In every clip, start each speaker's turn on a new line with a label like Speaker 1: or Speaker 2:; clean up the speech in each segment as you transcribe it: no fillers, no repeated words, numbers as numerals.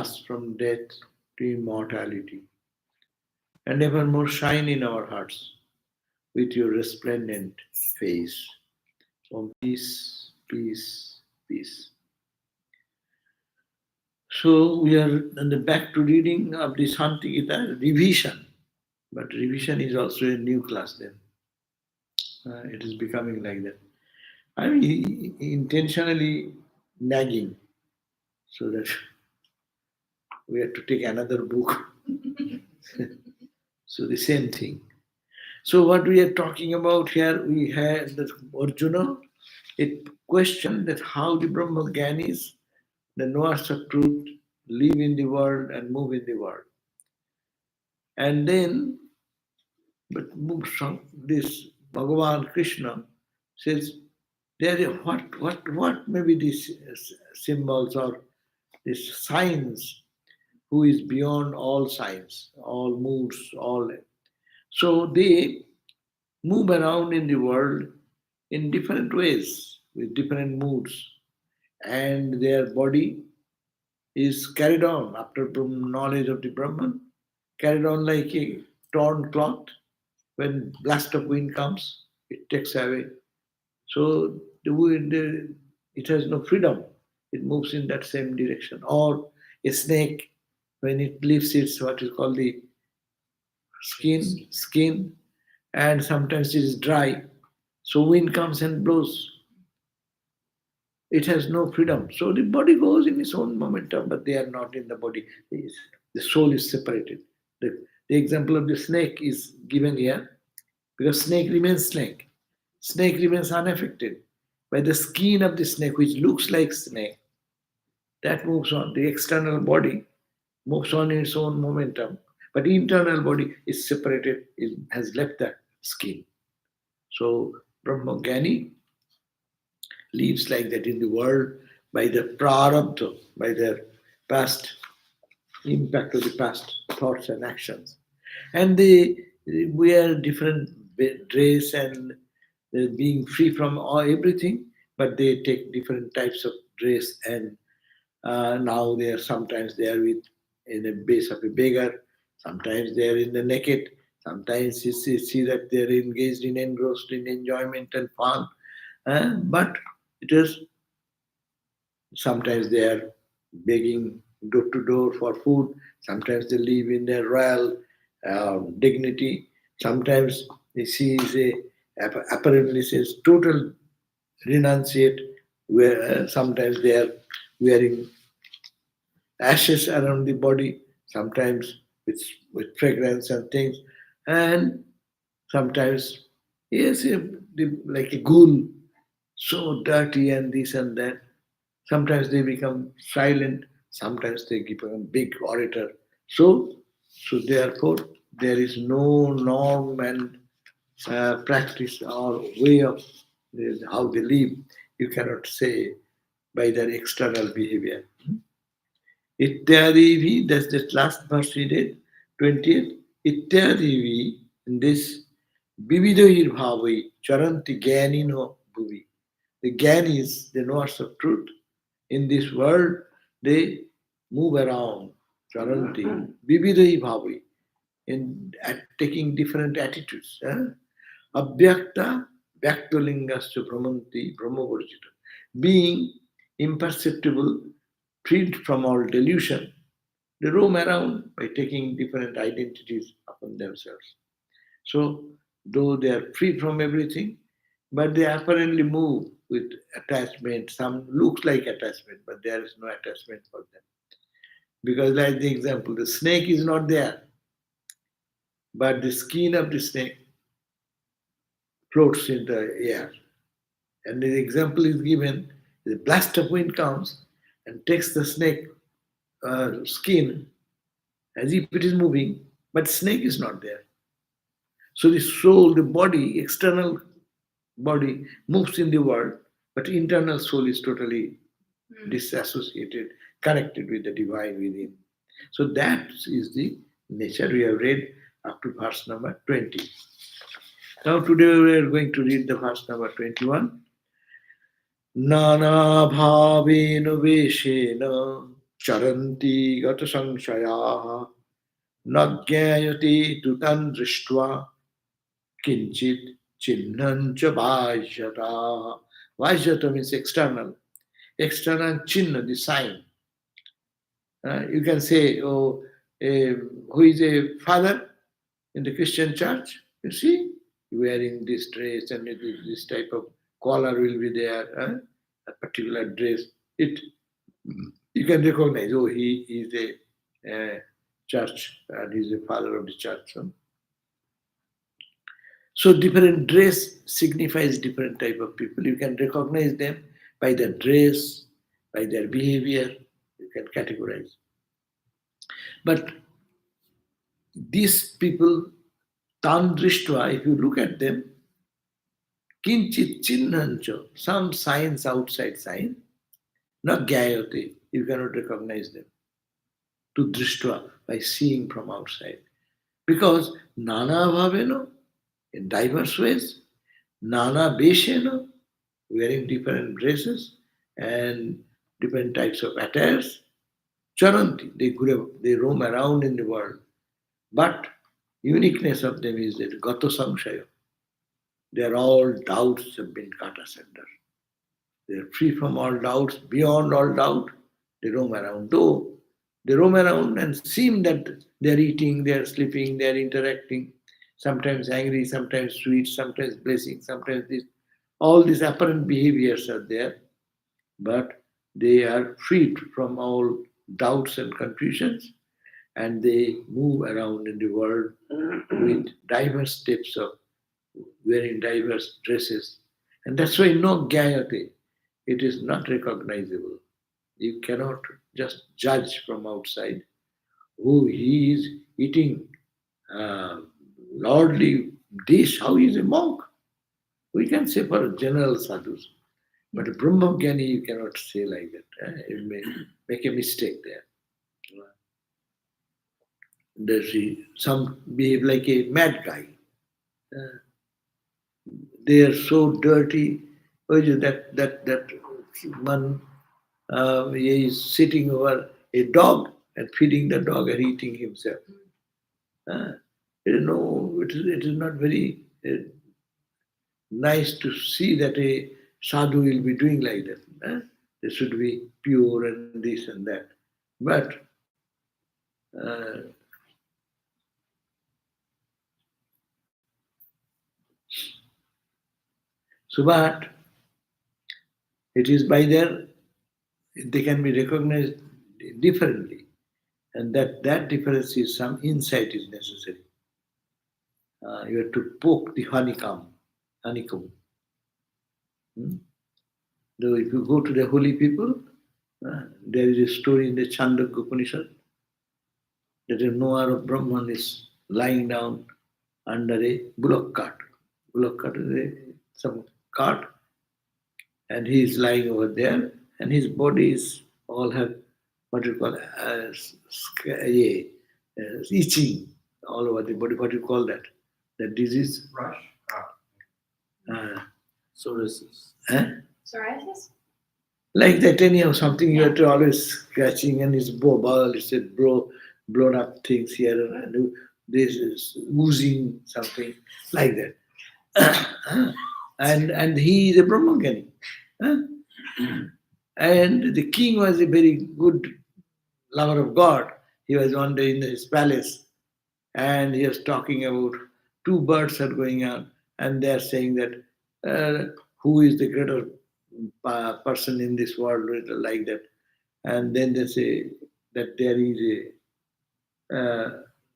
Speaker 1: pass from death to immortality, and evermore shine in our hearts with your resplendent face. Om peace, peace, peace. So we are back to reading of the Shanti Gita, revision. But revision is also a new class then. It is becoming like that. I mean, intentionally nagging so that we have to take another book. So the same thing. So what we are talking about here, we had the Arjuna, a question that how the Brahma Gyanis, the knowers of truth, live in the world and move in the world. And then, but this Bhagavan Krishna says, there is what may be these symbols or these signs, who is beyond all signs, all moods, all. So they move around in the world in different ways with different moods, and their body is carried on after knowledge of the Brahman, carried on like a torn cloth. When blast of wind comes, it takes away. So the wind, it has no freedom. It moves in that same direction. Or a snake, when it leaves its what is called the skin, and sometimes it is dry. So wind comes and blows. It has no freedom. So the body goes in its own momentum, but they are not in the body. The soul is separated. The example of the snake is given here because snake remains snake. Snake remains unaffected by the skin of the snake, which looks like snake. That moves on. The external body moves on in its own momentum, but the internal body is separated, it has left that skin. So Brahmajnani lives like that in the world by the prarabdha, by their past impact of the past thoughts and actions. And they wear different dress and being free from everything, but they take different types of dress, and now they are sometimes they are with in the base of a beggar, sometimes they are in the naked, sometimes you see that they are engaged in engrossed in enjoyment and fun, but it is sometimes they are begging door to door for food, sometimes they live in their royal dignity, sometimes they see is a apparently says total renunciate, where sometimes they are wearing ashes around the body, sometimes with fragrance and things, and sometimes yes, like a ghoul, so dirty and this and that. Sometimes they become silent, sometimes they become big orator. So therefore, there is no norm and practice or way of how they live. You cannot say by their external behavior. Ityadivi, that's the last verse we did, 20th. Ityadivi, in this, Vividohir Bhavai, Charanti Gyanino Bhuvi. The Gyanis, the knowers of truth, in this world, they move around, Charanti, Vividohi Bhavai, in taking different attitudes. Abhyakta Vyaktalingasya Brahmanti Brahmavarjita. Being imperceptible, freed from all delusion, they roam around by taking different identities upon themselves. So, though they are free from everything, but they apparently move with attachment. Some looks like attachment, but there is no attachment for them. Because, like the example, the snake is not there, but the skin of the snake floats in the air. And the example is given, the blast of wind comes and takes the snake skin as if it is moving, but snake is not there. So the soul, the body, external body moves in the world, but internal soul is totally disassociated, connected with the divine within. So that is the nature we have read up to verse number 20. Now today we are going to read the verse number 21. Nana bhavena veshena charanti gata samshayaha nagyayati tutan drishtva kinchit chinnam cha vajyata. Vajyata means external. External chinna, the sign. You can say, oh, who is a father in the Christian church? You see, wearing this dress and this type of collar will be there, a particular dress. It you can recognize, oh, he is a church and he's a father of the church. So different dress signifies different type of people. You can recognize them by their dress, by their behavior. You can categorize. But these people, tan drishtva, if you look at them, kinchit chinnancho, some signs outside sign, not gyayate, you cannot recognize them. To drishtva, by seeing from outside. Because nana bhaveno, in diverse ways, nana besheno, wearing different dresses and different types of attires, charanti, they roam around in the world. But uniqueness of them is that gato samshaya. Their all doubts have been cut asunder. They are free from all doubts, beyond all doubt. They roam around. Though they roam around and seem that they are eating, they are sleeping, they are interacting, sometimes angry, sometimes sweet, sometimes blessing, sometimes this. All these apparent behaviors are there, but they are freed from all doubts and confusions, and they move around in the world with diverse steps of wearing diverse dresses. And that's why no gayate, it is not recognizable. You cannot just judge from outside. Oh, he is eating lordly dish, how he is a monk. We can say for general sadhus. But a Brahmajnani, you cannot say like that. You may make a mistake there. Some behave like a mad guy. Uh, they are so dirty. That one he is sitting over a dog and feeding the dog and eating himself. Uh, it is not very nice to see that a sadhu will be doing like that. They should be pure and this and that. But uh, but it is by their they can be recognized differently, and that difference is some insight is necessary. You have to poke the honeycomb. Hmm? Though if you go to the holy people, there is a story in the Chandogya Upanishad that a Noah of Brahman is lying down under a bullock cart. Bullock cart is some cart, and he is lying over there, and his body is all have what you call itching all over the body. What you call that? That disease?
Speaker 2: Rush.
Speaker 1: Uh,
Speaker 2: Psoriasis.
Speaker 3: Psoriasis?
Speaker 1: like that, anyhow, something you have to always scratching, and it's ball, it's a blown up things here, and this is oozing something like that. And he is a Brahmajnani. Huh? And the king was a very good lover of God. He was one day in his palace and he was talking about two birds are going on and they are saying that who is the greater person in this world like that. And then they say that there is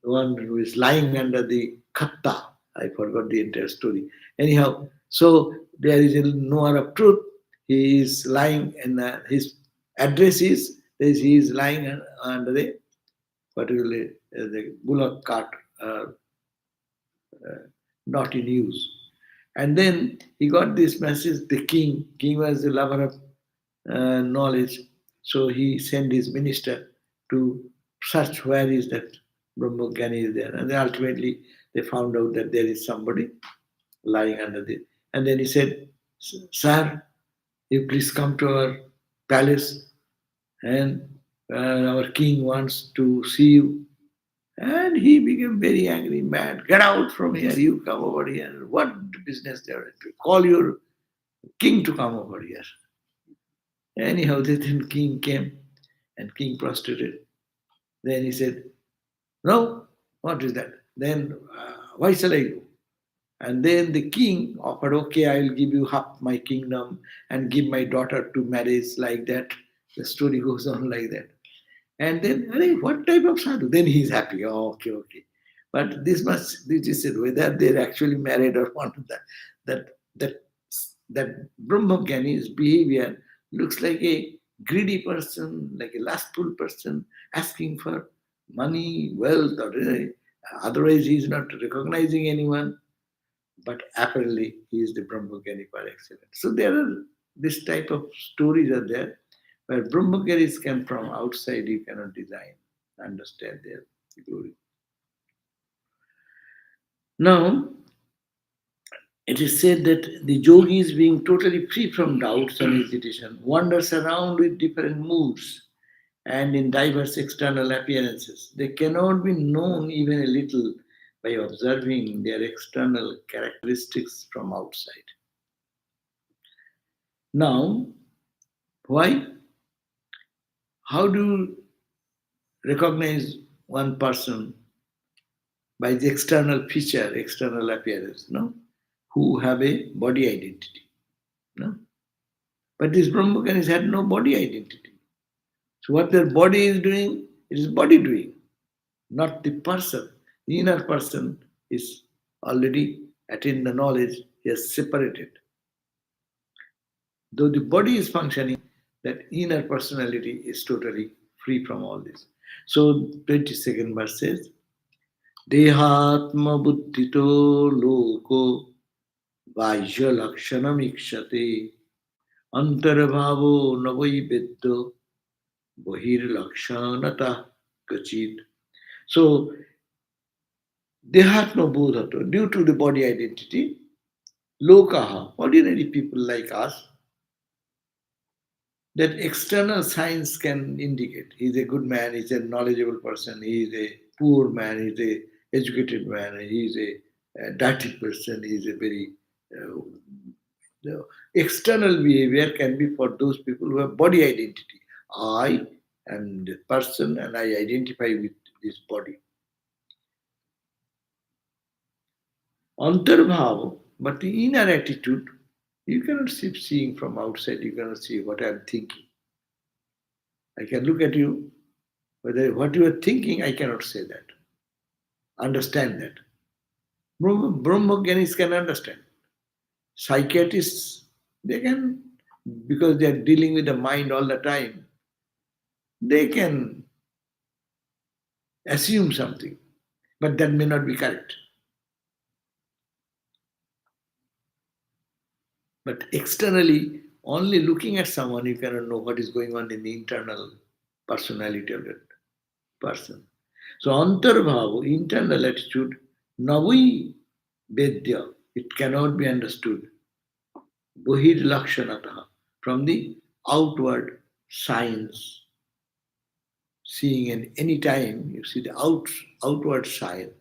Speaker 1: one who is lying under the khatta. I forgot the entire story. Anyhow, so there is a knower of truth. He is lying, and his address is he is lying under the particularly the bullock cart, not in use. And then he got this message. The king was the lover of knowledge, so he sent his minister to search where is that Brahmajnani is there. And then ultimately they found out that there is somebody lying under the. And then he said, Sir, you please come to our palace and Our king wants to see you. And he became very angry, mad. Get out from here, you come over here. What business there? Call your king to come over here. Anyhow, then king came and king prostrated. Then he said, no, what is that? Then why shall I go? And then the king offered, okay, I will give you half my kingdom and give my daughter to marriage like that. The story goes on like that. And then, "Arey, what type of sadhu?" Then he's happy. Oh, okay, okay. But this is it, whether they're actually married or not, that, that, that Brahmagyani's behavior looks like a greedy person, like a lustful person asking for money, wealth, or otherwise he's not recognizing anyone. But apparently he is the Brahmagyani par excellence. So there are this type of stories are there where Brahmagaris come from outside, you cannot design, understand their glory. Now, it is said that the yogi is being totally free from doubts and hesitation, wanders around with different moods and in diverse external appearances. They cannot be known even a little by observing their external characteristics from outside. Now, why? How do you recognize one person by the external feature, external appearance, no? Who have a body identity, no? But these Brahmacharis had no body identity. So what their body is doing, it is body doing, not the person. The inner person is already attained the knowledge, he has separated. Though the body is functioning, that inner personality is totally free from all this. So 22nd verse says, Dehatma buddhito loko vajya lakshanamikshate antarbhavo navai veddo bahir lakshanata kachit. So dehatma bodhato, due to the body identity, lokaha, ordinary people like us, that external signs can indicate he's a good man, he's a knowledgeable person, he's a poor man, he's a educated man, he's a dirty person, he's a very uh, the external behavior can be for those people who have body identity. I am the person and I identify with this body. Antarbhav, but the inner attitude, you cannot see seeing from outside, you cannot see what I'm thinking. I can look at you, whether what you are thinking, I cannot say that. Understand that. Brahmagyanis can understand. Psychiatrists, they can, because they are dealing with the mind all the time, they can assume something, but that may not be correct. But externally, only looking at someone, you cannot know what is going on in the internal personality of that person. So, antarbhava, internal attitude, navi vedya, it cannot be understood. Bahir lakshanataha, from the outward signs. Seeing in any time, you see the outward sign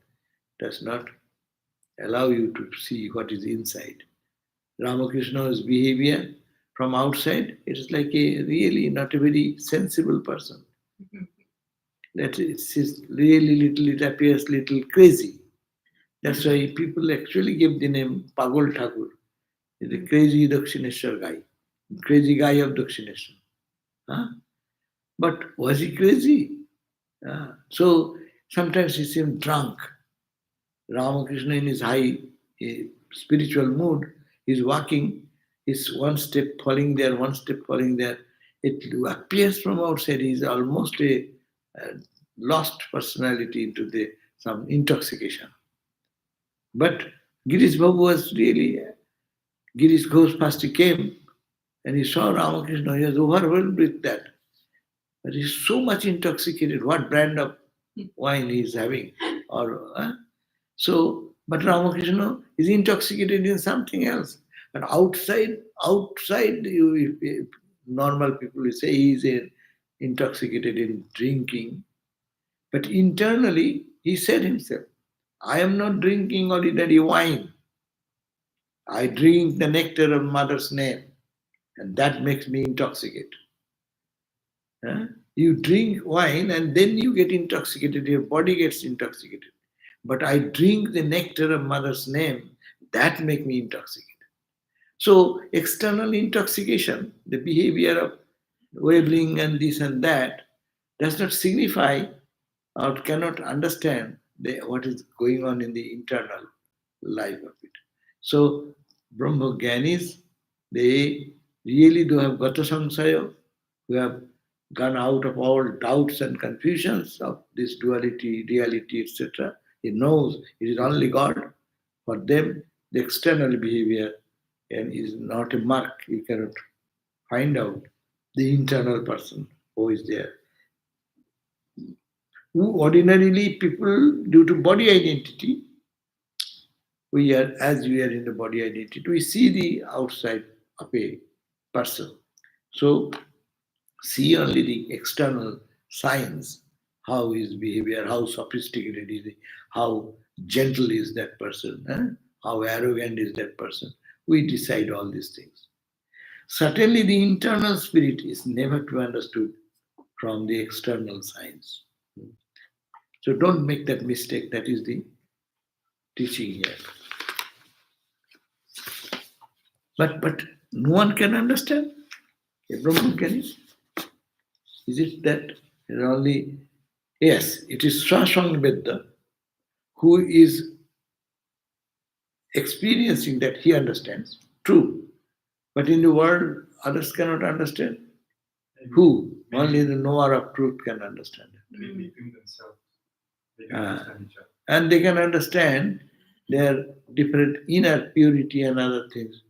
Speaker 1: does not allow you to see what is inside. Ramakrishna's behavior from outside, it is like a really not a very sensible person. That is really little, it appears little crazy. That's why people actually give the name Pagol Thakur, the crazy Dakshineshwar guy, crazy guy of Dakshineshwar. Huh? But was he crazy? So sometimes he seemed drunk. Ramakrishna in his high spiritual mood, he's walking, he's one step falling there, one step falling there. It appears from outside he's almost a lost personality into the some intoxication. But Girish Babu was really, Girish Ghosh first he came and he saw Ramakrishna, he was overwhelmed with that. But he's so much intoxicated, what brand of wine he's having. Or so, but Ramakrishna is intoxicated in something else. But outside, you, if normal people will say he is a intoxicated in drinking, but internally he said himself, I am not drinking ordinary wine. I drink the nectar of mother's name, and that makes me intoxicated. Huh? You drink wine and then you get intoxicated, your body gets intoxicated. But I drink the nectar of mother's name, that make me intoxicated. So external intoxication, the behavior of wavering and this and that, does not signify or cannot understand what is going on in the internal life of it. So Brahmagyanis, they really do have Gata Samsaya, who have gone out of all doubts and confusions of this duality, reality, etc. He knows it is only God. For them, the external behavior and is not a mark. You cannot find out the internal person who is there. Who ordinarily people, due to body identity, we are as we are in the body identity, we see the outside of a person. So see only the external signs, how his behavior, how sophisticated is he, how gentle is that person, how arrogant is that person. We decide all these things. Certainly, the internal spirit is never to be understood from the external signs. So don't make that mistake. That is the teaching here. But no one can understand. A Brahman can. Is it that only? Yes, it is Swaswang Vedda who is experiencing that he understands. True. But in the world, others cannot understand. Who? Only the knower of truth can understand it.
Speaker 2: Between themselves, they can understand each other.
Speaker 1: And they can understand their different inner purity and other things.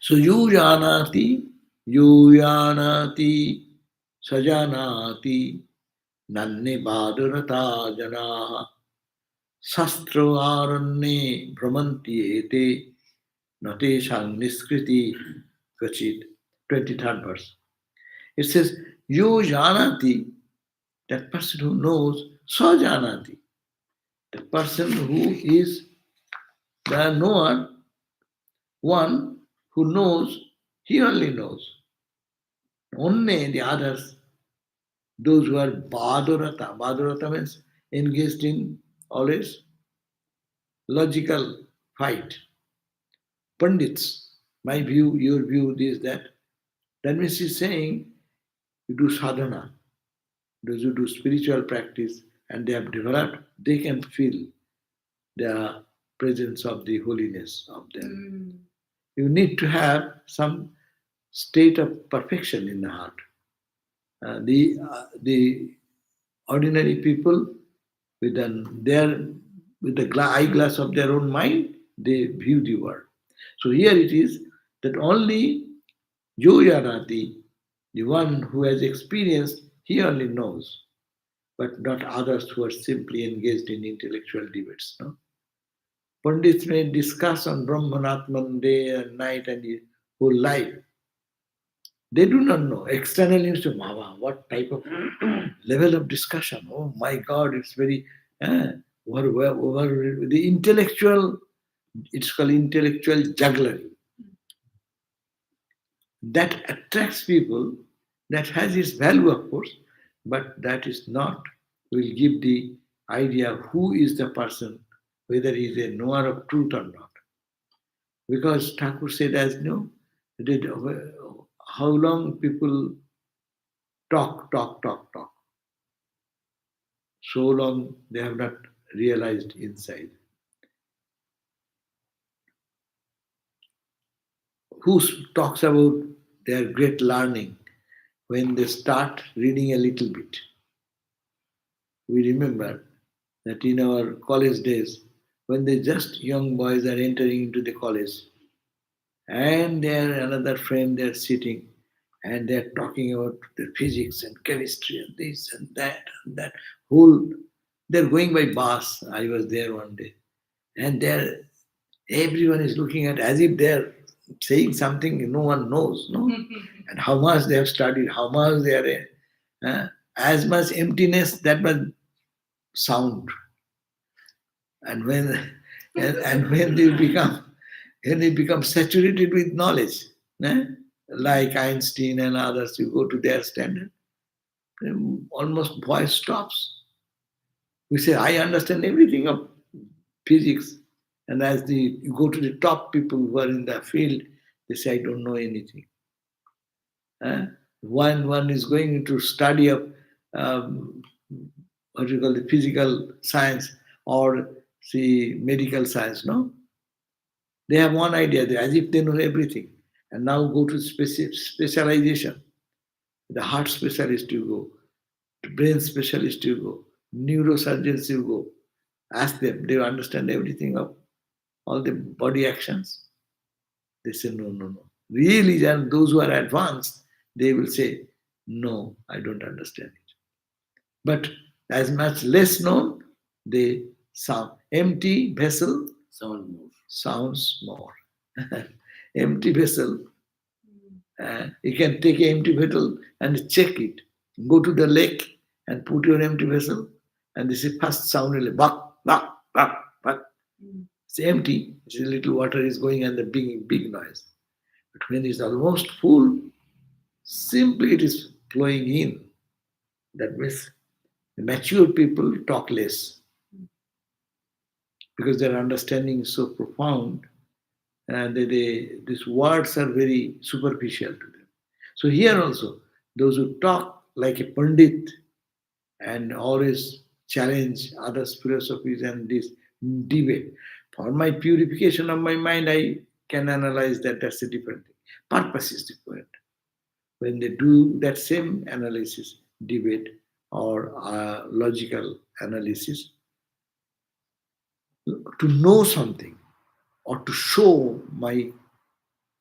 Speaker 1: So you sajanati, nanne badurata janaha, sastro aranne brahmanti ete, nateshang niskriti kachit. 23rd verse. It says, you janati, that person who knows, sajanati, the person who is the knower, one who knows, he only knows. Only the others, those who are badurata, badurata means engaged in always logical fight. Pandits, my view, your view, this, that. That means he's saying you do sadhana, those who do spiritual practice and they have developed, they can feel the presence of the holiness of them. You need to have some state of perfection in the heart. The ordinary people with the eyeglass of their own mind, they view the world. So here it is that only Yoyanati, the one who has experienced, he only knows, but not others who are simply engaged in intellectual debates. No? Pandits may discuss on Brahmanatman day and night and the whole life. They do not know. Externally, you say, wow, what type of level of discussion? Oh my God, it's very over the intellectual. It's called intellectual jugglery. That attracts people. That has its value, of course, but that is not. Will give the idea of who is the person, whether he is a knower of truth or not. Because Thakur said, as no, how long people talk, so long they have not realized inside. Who talks about their great learning when they start reading a little bit? We remember that in our college days, when they just young boys are entering into the college, and their another friend they're sitting and they're talking about the physics and chemistry and this and that whole they're going by bus. I was there one day and there everyone is looking at as if they're saying something no one knows, no? And how much they have studied, how much they are as much emptiness, that much sound. And when and when they become saturated with knowledge, eh, like Einstein and others, you go to their standard, almost voice stops. We say, I understand everything of physics. And as you go to the top people who are in the field, they say, I don't know anything. One is going into study of um, what you call the physical science or the medical science, no? They have one idea, as if they know everything. And now go to specialization. The heart specialist you go, the brain specialist you go, neurosurgeons you go. Ask them, they understand everything of all the body actions. They say, no, no, no. Really, and those who are advanced, they will say, no, I don't understand it. But as much less known, they sound. Empty vessel sounds more. Empty vessel, you can take an empty vessel and check it. Go to the lake and put your empty vessel, and this is first sound like buck, buck, buck, buck. It's empty. It's a little water is going and the big noise. But when it's almost full, simply it is flowing in. That means the mature people talk less because their understanding is so profound and these words are very superficial to them. So here also, those who talk like a pandit and always challenge others' philosophies and this debate. For my purification of my mind, I can analyze that that's a different thing. Purpose is different. When they do that same analysis, debate, or logical analysis, to know something or to show my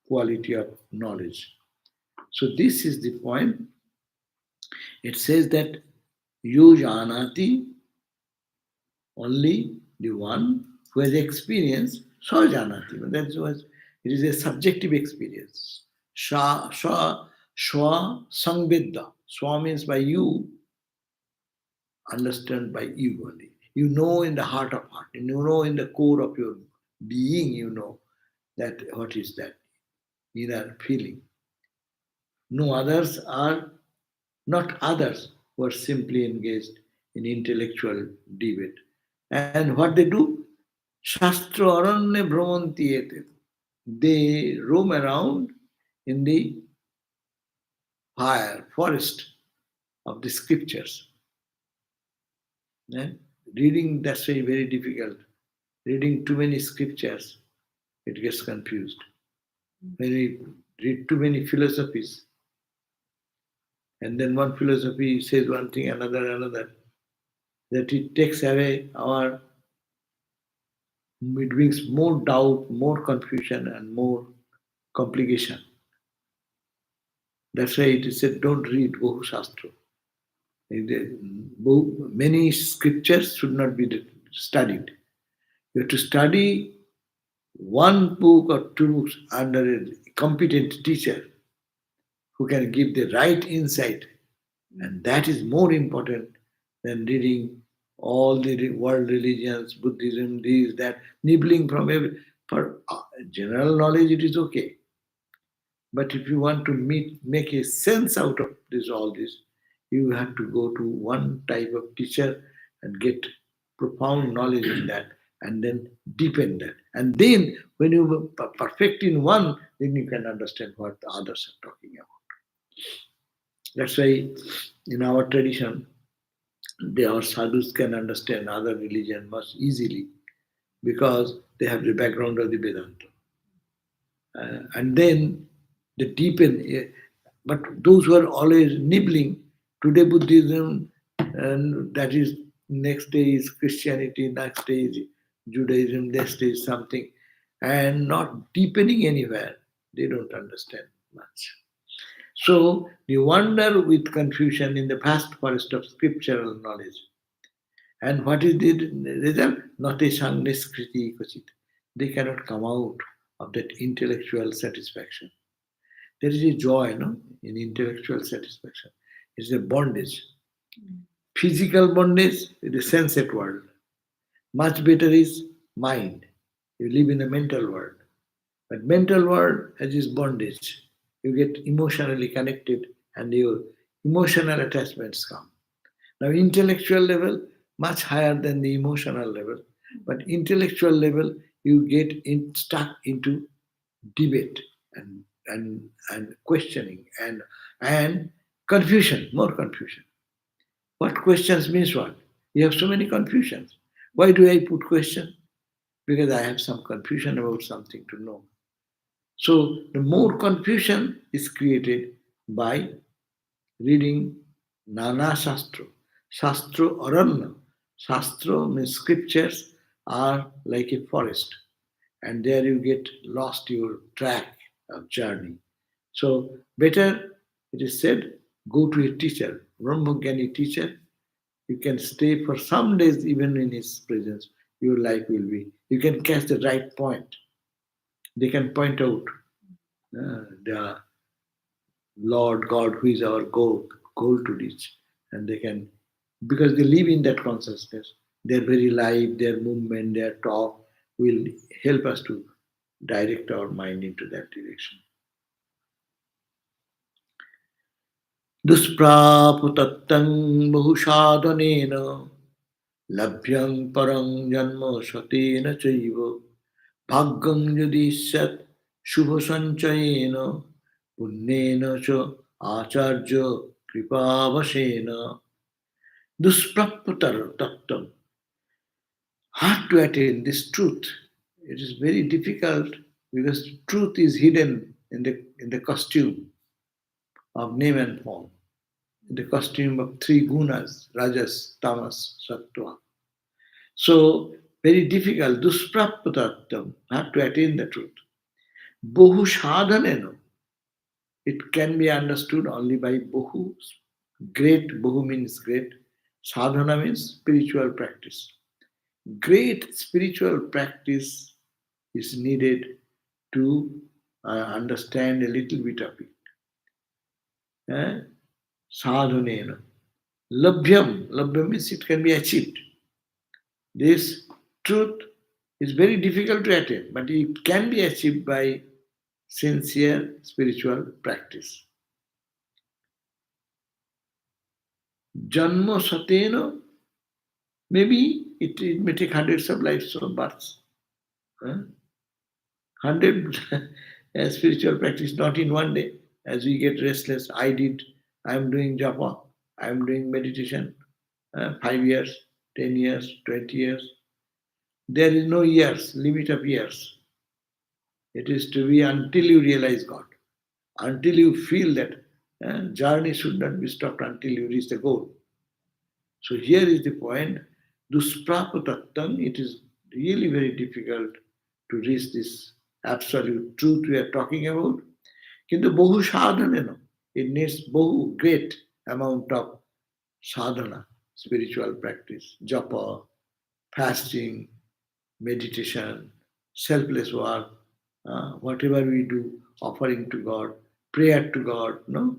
Speaker 1: quality of knowledge. So this is the point. It says that you janati, only the one who has experienced, so janati. That was, it is a subjective experience. Shwa sangvidda. Swa means by you, understand by you only. You know in the heart of heart, you know in the core of your being, you know that what is that inner feeling. No others are not others who are simply engaged in intellectual debate. And what they do? Shastra aranya brahmanti ete. They roam around in the fire, forest of the scriptures. And reading, that's why very difficult. Reading too many scriptures, it gets confused. When we read too many philosophies, and then one philosophy says one thing, another, that it takes away our, it brings more doubt, more confusion, and more complication. That's why it is said, don't read Bahu Shastra. Many scriptures should not be studied. You have to study one book or two books under a competent teacher who can give the right insight. And that is more important than reading all the world religions, Buddhism, this, that, nibbling from every. For general knowledge, it is okay. But if you want to make a sense out of this, all this, you have to go to one type of teacher and get profound knowledge in that, and then deepen that. And then, when you are perfect in one, then you can understand what the others are talking about. That's why in our tradition, our sadhus can understand other religion much easily because they have the background of the Vedanta. And then they deepen. But those who are always nibbling, today Buddhism, and that is next day is Christianity, next day is Judaism, next day is something, and not deepening anywhere, they don't understand much. So you wander with confusion in the vast forest of scriptural knowledge. And what is the result? Not a sangnaskriti kochit. They cannot come out of that intellectual satisfaction. There is a joy, no, in intellectual satisfaction. It's a bondage. Physical bondage is the sensate world. Much better is mind. You live in a mental world. But mental world has its bondage. You get emotionally connected and your emotional attachments come. Now intellectual level, much higher than the emotional level. But intellectual level, you get stuck into debate and questioning and confusion, more confusion. What questions means what? You have so many confusions. Why do I put question? Because I have some confusion about something to know. So the more confusion is created by reading Nana Shastra. Shastra Aranya. Shastra means scriptures are like a forest, and there you get lost your track of journey. So better it is said, go to a teacher, Brahmagani teacher. You can stay for some days even in his presence. Your life will be. You can catch the right point. They can point out the Lord God, who is our goal to reach. And they can, because they live in that consciousness, their very life, their movement, their talk will help us to direct our mind into that direction. दुष्प्रापुतत्तं बहुसाधनेन लभ्यं परं जन्म सतेन चैव भाग्यं यदि स्यात् शुभसञ्चयेन पुण्येन च आचार्य कृपावशेन दुष्प्राप्यतर तत्त्वम्. Hard to attain this truth. It is very difficult because truth is hidden in the costume of name and form, in the costume of three gunas, rajas, tamas, sattva. So, very difficult, duspraptatam, hard to attain the truth. Bohu sadhanena, it can be understood only by bohu, great, bohu means great, sadhana means spiritual practice. Great spiritual practice is needed to understand a little bit of it. Eh? Sadhanena. Labhyam means it can be achieved. This truth is very difficult to attain, but it can be achieved by sincere spiritual practice. Janma satena, maybe it may take hundreds of lives of births. Huh? 100 spiritual practice, not in one day. As we get restless, I am doing japa, I am doing meditation, 5 years, 10 years, 20 years. There is no years, limit of years. It is to be until you realize God, until you feel that journey should not be stopped until you reach the goal. So here is the point. Dusprapatattam, it is really very difficult to reach this absolute truth we are talking about. Kintu bahu sadhana, it needs bahu, great amount of sadhana, spiritual practice, japa, fasting, meditation, selfless work, whatever we do, offering to God, prayer to God, no?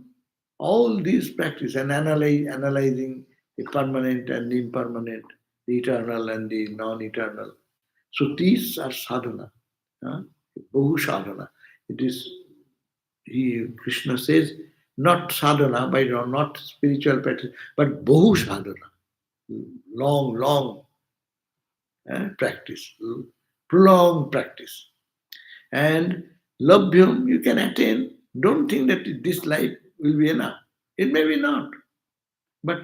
Speaker 1: All these practice and analyzing the permanent and the impermanent, the eternal and the non-eternal. So these are sadhana, bahu sadhana. It is, Krishna says, not sadhana, by not spiritual practice, but bahu sadhana, long practice, prolonged practice. And labhyam you can attain. Don't think that this life will be enough. It may be not. But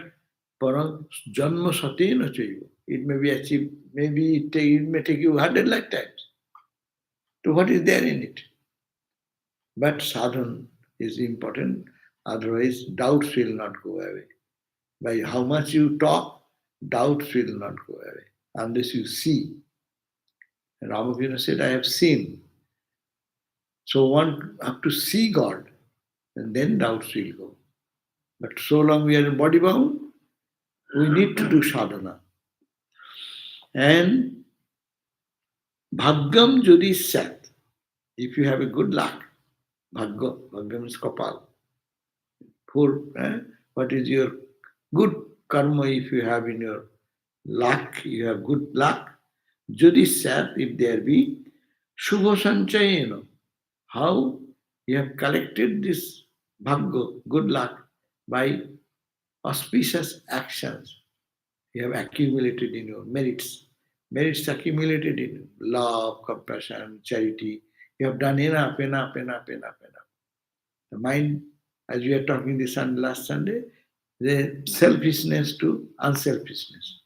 Speaker 1: parang janma satena chaiva. It may be achieved, maybe it may take you 100 lifetimes. So what is there in it? But sadhan is important, otherwise doubts will not go away. By how much you talk, doubts will not go away unless you see. And Ramakrishna said, I have seen. So one have to see God, and then doubts will go. But so long we are body bound, we need to do sadhana. And bhagyam jodi sat. If you have a good luck, bhagya means kapal. For what is your good karma if you have in your luck, you have good luck. Jodi sat, if there be, shubha sanchayena. How you have collected this bhagya, good luck, by auspicious actions. You have accumulated in your merits. Merits accumulated in love, compassion, charity. You have done enough, enough, enough, enough, enough. The mind, as we are talking this last Sunday, the selfishness to unselfishness.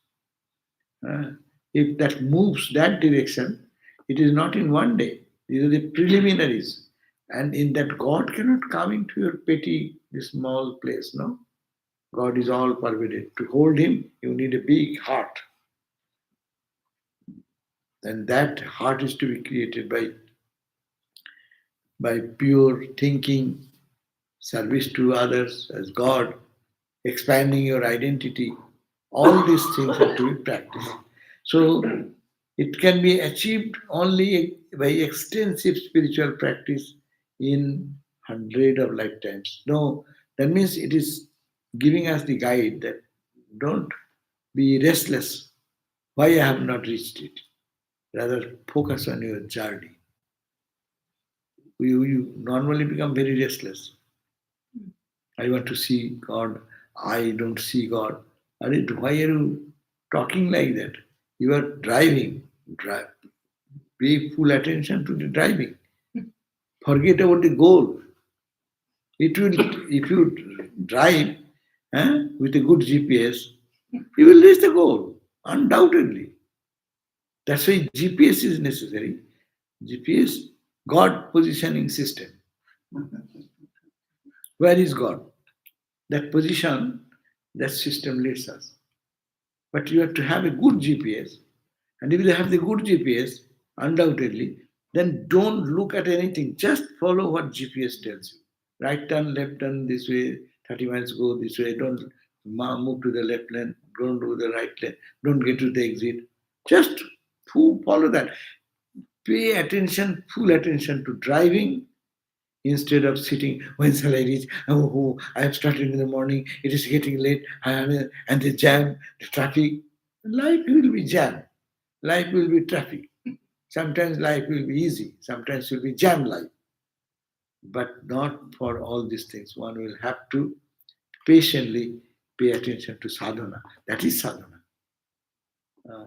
Speaker 1: Uh, if that moves that direction, it is not in one day. These are the preliminaries. And in that, God cannot come into your petty, small place, no? God is all pervaded. To hold Him, you need a big heart. And that heart is to be created by pure thinking, service to others as God, expanding your identity. All these things have to be practiced. So it can be achieved only by extensive spiritual practice in hundred of lifetimes. No, that means it is giving us the guide that don't be restless. Why I have not reached it? Rather focus on your journey. You normally become very restless. I want to see God. I don't see God. Why are you talking like that? You are driving. Drive. Pay full attention to the driving. Forget about the goal. It will, if you drive with a good GPS, you will reach the goal, undoubtedly. That's why GPS is necessary. GPS, God positioning system. Where is God? That position, that system leads us. But you have to have a good GPS. And if you have the good GPS, undoubtedly, then don't look at anything. Just follow what GPS tells you. Right turn, left turn this way, 30 miles go this way. Don't move to the left lane. Don't do the right lane. Don't get to the exit. Just follow that. Pay attention, full attention to driving instead of sitting, when shall I reach? Oh, I have started in the morning, it is getting late, and the jam, the traffic. Life will be jam. Life will be traffic. Sometimes life will be easy, sometimes it will be jam life. But not for all these things. One will have to patiently pay attention to sadhana. That is sadhana. Uh,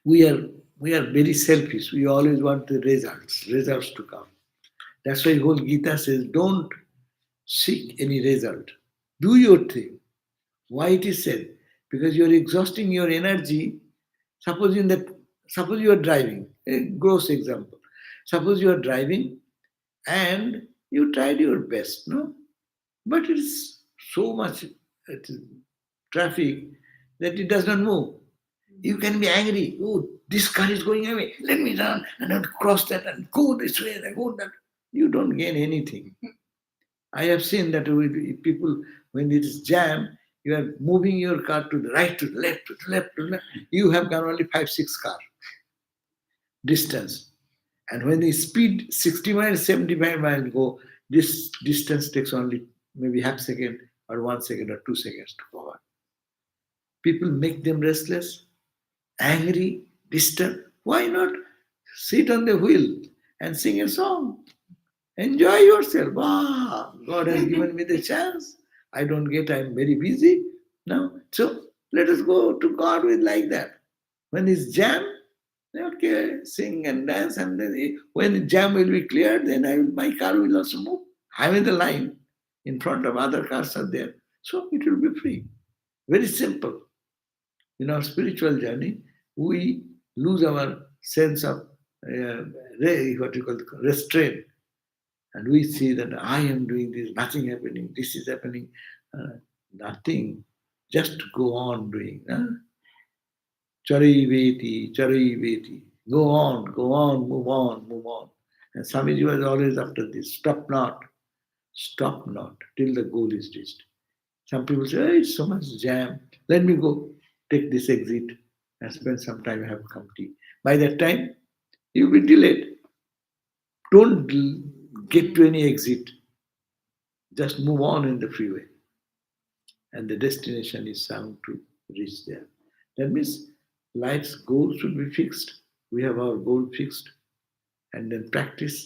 Speaker 1: we are we are very selfish. We always want the results to come. That's why whole Gita says, don't seek any result. Do your thing. Why it is said? Because you are exhausting your energy. Suppose in that, suppose you are driving. A gross example. Suppose you are driving and you tried your best, no? But it is so much traffic that it does not move. You can be angry. Oh, this car is going away. Let me run and have to cross that and go this way and go that. You don't gain anything. I have seen that with people, when it is jam, you are moving your car to the right, to the left, to the left, to the left. You have gone only 5, 6 car distance. And when the speed 60 miles, 75 miles go, this distance takes only maybe half second or 1 second or 2 seconds to cover. People make them restless, angry, disturbed. Why not sit on the wheel and sing a song? Enjoy yourself. Ah, God has given me the chance. I don't get, I'm very busy now. So let us go to God with like that. When it's jam, okay, sing and dance, and then when the jam will be cleared, then my car will also move. I'm in the line in front of other cars are there. So it will be free. Very simple. In our spiritual journey, we lose our sense of what you call restraint, and we see that I am doing this, nothing happening, this is happening, nothing. Just go on doing. Charai veti, charai veti. Go on, move on, move on. And Swamiji was always after this. Stop not till the goal is reached. Some people say, oh, it's so much jam. Let me go take this exit and spend some time, have come tea. By that time, You'll be delayed. Don't get to any exit. Just move on in the freeway. And the destination is sound to reach there. That means life's goal should be fixed. We have our goal fixed, and then practice,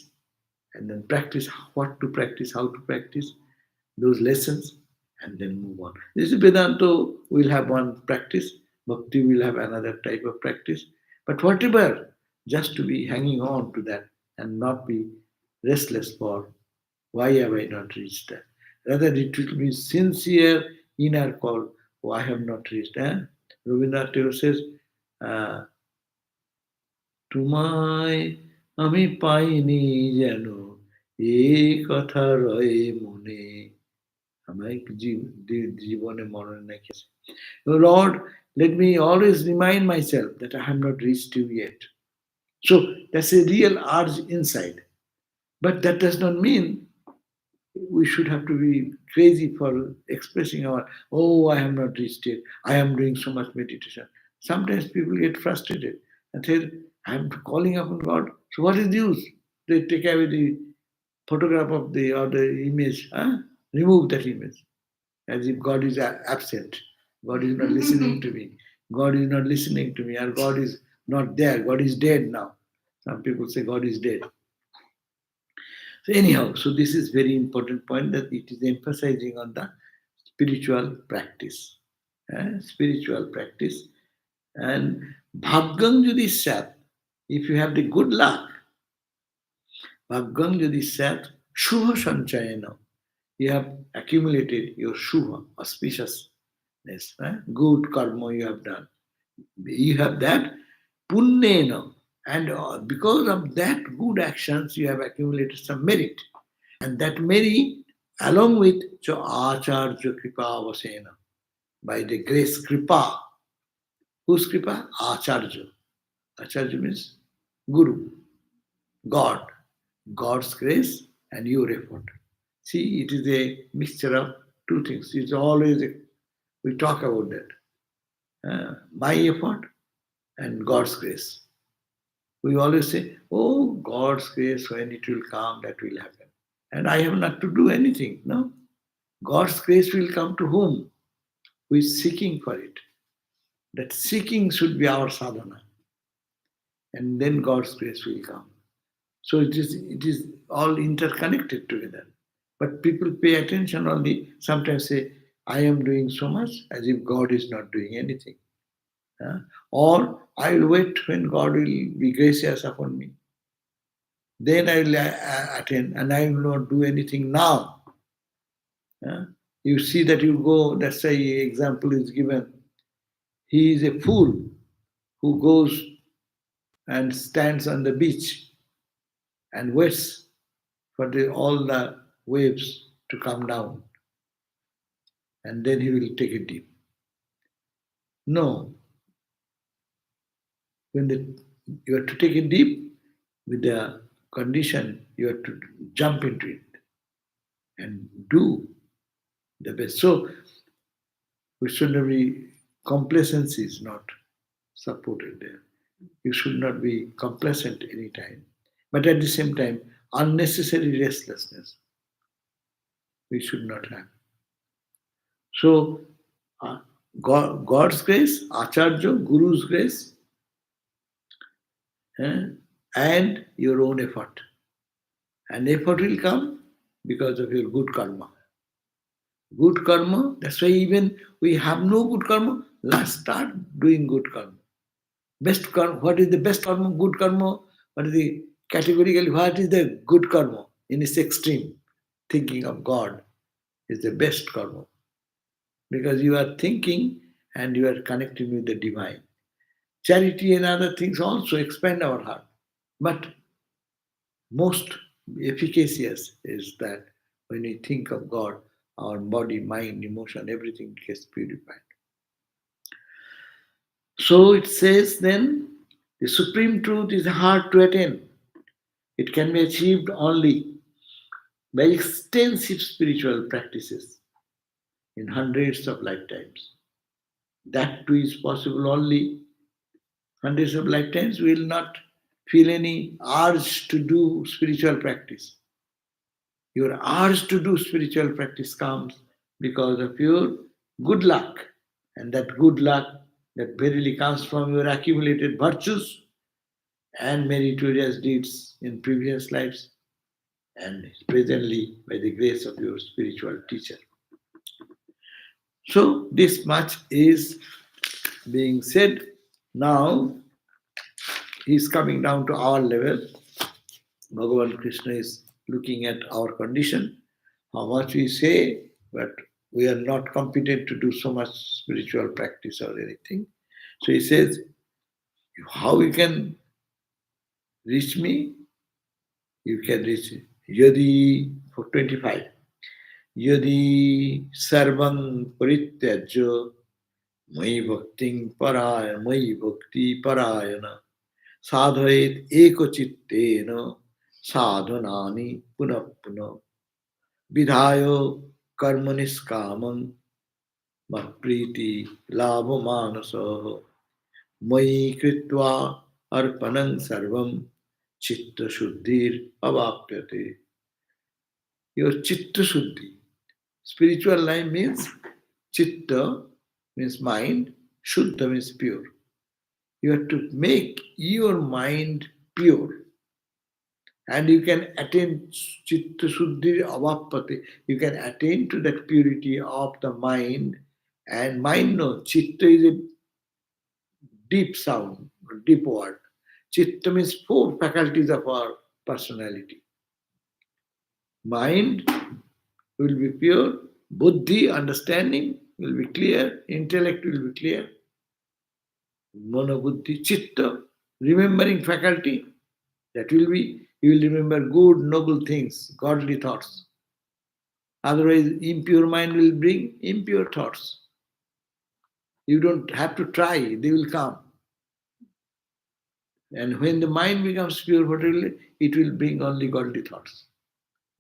Speaker 1: and then practice what to practice, how to practice those lessons, and then move on. This is Vedanta will have one practice, Bhakti will have another type of practice. But whatever, just to be hanging on to that and not be restless for why have I not reached that? Rather, it will be sincere inner call, oh, I have not reached. Rabindranath Tagore says, uh, তোমায় আমি পাইনি যেন এ কথা রয়ে মনে আমায় জীবনে মরণে রেখেছে Lord, let me always remind myself that I have not reached you yet. So that's a real urge inside. But that does not mean we should have to be crazy for expressing our, oh, I have not reached it. I am doing so much meditation. Sometimes people get frustrated and say, I'm calling upon God. So what is the use? They take away the photograph of the or the image, remove that image, as if God is absent. God is not listening to me. God is not listening to me, or God is not there. God is dead now. Some people say God is dead. So anyhow, so this is very important point that it is emphasizing on the spiritual practice. Spiritual practice. And bhaggang যদি sat, if you have the good luck, bhaggang যদি sat, shubha sanchayana, you have accumulated your shubha, auspiciousness, good karma you have done. You have that punnena, and because of that good actions, you have accumulated some merit. And that merit, along with acharya kripa vasena, by the grace kripa. Whose kripa? Acharya. Acharya means Guru, God. God's grace and your effort. See, it is a mixture of two things. It's always, we talk about that. My effort and God's grace. We always say, oh, God's grace, when it will come, that will happen. And I have not to do anything, no? God's grace will come to whom? Who is seeking for it. That seeking should be our sadhana. And then God's grace will come. So it is all interconnected together. But people pay attention only, sometimes say, I am doing so much, as if God is not doing anything. Or I will wait when God will be gracious upon me. Then I will attend, and I will not do anything now. You see that you go, that's why example is given. He is a fool who goes and stands on the beach and waits for all the waves to come down. And then he will take a dip. No. When you have to take a dip, with the condition you have to jump into it and do the best. So we should not be, complacency is not supported there. You should not be complacent anytime. But at the same time, unnecessary restlessness we should not have. So God's grace, Acharya, Guru's grace, and your own effort. And effort will come because of your good karma. Good karma, that's why even we have no good karma, let's start doing good karma. Best karma, what is the best karma? Good karma. What is the categorically, what is the good karma? In its extreme, thinking of God is the best karma. Because you are thinking and you are connecting with the divine. Charity and other things also expand our heart. But most efficacious is that when we think of God, our body, mind, emotion, everything gets purified. So it says then, the supreme truth is hard to attain. It can be achieved only by extensive spiritual practices in hundreds of lifetimes. That too is possible only hundreds of lifetimes. We will not feel any urge to do spiritual practice. Your urge to do spiritual practice comes because of your good luck. And that good luck that verily comes from your accumulated virtues and meritorious deeds in previous lives and presently by the grace of your spiritual teacher. So, this much is being said. Now, he is coming down to our level. Bhagavan Krishna is looking at our condition, how much we say, but we are not competent to do so much spiritual practice or anything. So he says, how you can reach me? You can reach Yadi for 25. Yadi sarvam parityajya मयि भक्ति parayana sadhayet ekochittena sadhanani punah punah vidhayo karmaniskamam matpriti labhamanasaha मयि कृत्वा arpanam sarvam chitta shuddhir avapyate. Your chitta shuddhi. Spiritual life means chitta means mind, shuddha means pure. You have to make your mind pure. And you can attain chitta shuddhi avapate. You can attain to that purity of the mind. And mind, no, chitta is a deep sound, deep word. Chitta means four faculties of our personality. Mind will be pure, buddhi, understanding will be clear, intellect will be clear, monobuddhi, chitta, remembering faculty, that will be, you will remember good, noble things, godly thoughts. Otherwise, impure mind will bring impure thoughts. You don't have to try, they will come. And when the mind becomes pure, it will bring only godly thoughts,